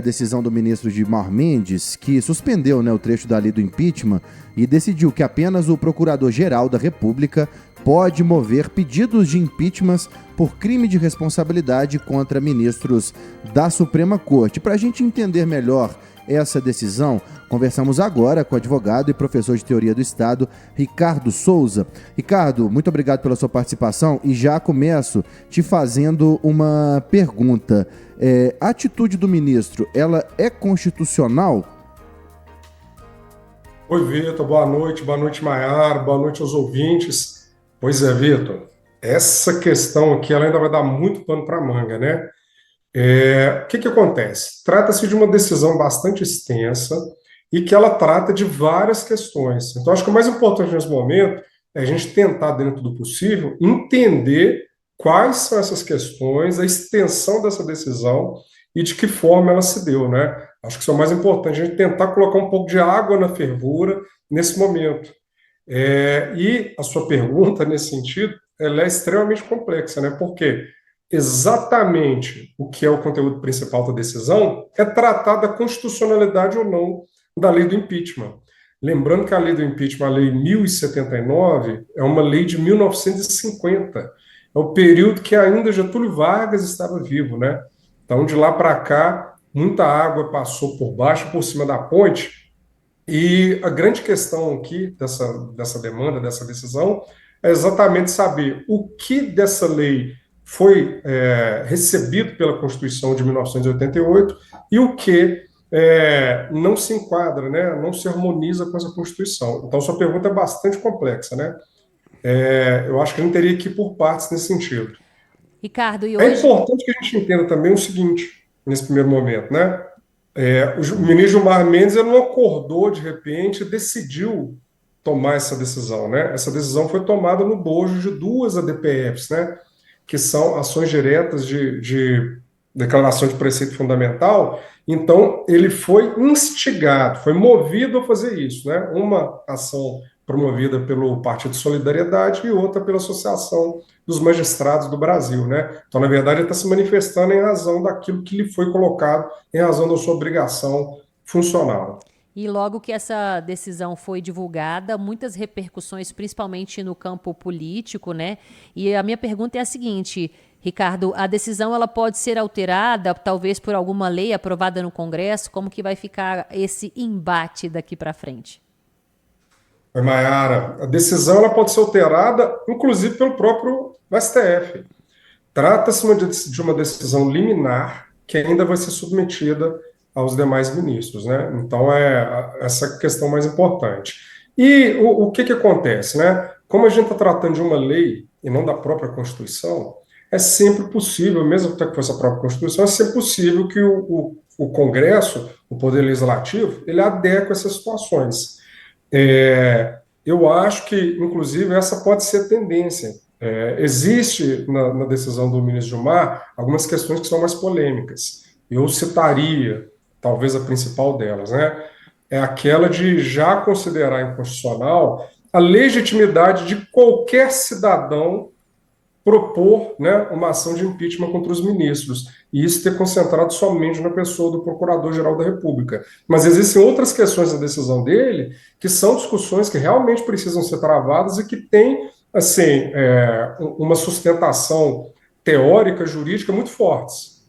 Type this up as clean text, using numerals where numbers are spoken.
A decisão do ministro Gilmar Mendes, que suspendeu, o trecho da lei do impeachment e decidiu que apenas o Procurador-Geral da República pode mover pedidos de impeachment por crime de responsabilidade contra ministros da Suprema Corte. Para a gente entender melhor essa decisão, conversamos agora com o advogado e professor de Teoria do Estado, Ricardo Souza. Ricardo, muito obrigado pela sua participação e já começo te fazendo uma pergunta. A atitude do ministro, ela é constitucional? Oi, Vitor, boa noite, Maiara, boa noite aos ouvintes. Pois é, Vitor, essa questão aqui ela ainda vai dar muito pano para manga, né? O que acontece? Trata-se de uma decisão bastante extensa e que ela trata de várias questões. Então, acho que o mais importante nesse momento é a gente tentar, dentro do possível, entender quais são essas questões, a extensão dessa decisão e de que forma ela se deu, né? Acho que isso é o mais importante, a gente tentar colocar um pouco de água na fervura nesse momento. E a sua pergunta, nesse sentido, ela é extremamente complexa, né? Porque exatamente o que é o conteúdo principal da decisão é tratar da constitucionalidade ou não da lei do impeachment. Lembrando que a lei do impeachment, a lei 1079, é uma lei de 1950. É o período que ainda Getúlio Vargas estava vivo, né? Então, de lá para cá, muita água passou por baixo, por cima da ponte, e a grande questão aqui dessa demanda, dessa decisão, é exatamente saber o que dessa lei foi recebido pela Constituição de 1988 e o que não se enquadra, né, não se harmoniza com essa Constituição. Então, sua pergunta é bastante complexa, né? Eu acho que a gente teria que ir por partes nesse sentido. Ricardo, e É hoje... importante que a gente entenda também o seguinte, nesse primeiro momento, né? O ministro Gilmar Mendes ele não acordou de repente e decidiu tomar essa decisão, né? Essa decisão foi tomada no bojo de duas ADPFs, né? Que são ações diretas de declaração de preceito fundamental. Então, ele foi instigado, foi movido a fazer isso, né? Uma ação promovida pelo Partido Solidariedade e outra pela Associação dos Magistrados do Brasil, né? Então, na verdade, ele está se manifestando em razão daquilo que lhe foi colocado, em razão da sua obrigação funcional. E logo que essa decisão foi divulgada, muitas repercussões, principalmente no campo político, né? E a minha pergunta é a seguinte, Ricardo, a decisão ela pode ser alterada, talvez por alguma lei aprovada no Congresso? Como que vai ficar esse embate daqui para frente? Oi, Maiara, a decisão ela pode ser alterada, inclusive pelo próprio STF. Trata-se de uma decisão liminar que ainda vai ser submetida aos demais ministros, né? Então é essa questão mais importante. E o que acontece, né? Como a gente está tratando de uma lei e não da própria Constituição, é sempre possível, mesmo que fosse a própria Constituição, é sempre possível que o Congresso, o Poder Legislativo, ele adeque essas situações. Eu acho que, inclusive, essa pode ser a tendência. Existe na decisão do ministro Gilmar algumas questões que são mais polêmicas. Eu citaria, talvez a principal delas, né? É aquela de já considerar inconstitucional a legitimidade de qualquer cidadão propor, né, uma ação de impeachment contra os ministros, e isso ter concentrado somente na pessoa do Procurador-Geral da República. Mas existem outras questões da decisão dele que são discussões que realmente precisam ser travadas e que têm, assim, uma sustentação teórica, jurídica muito fortes.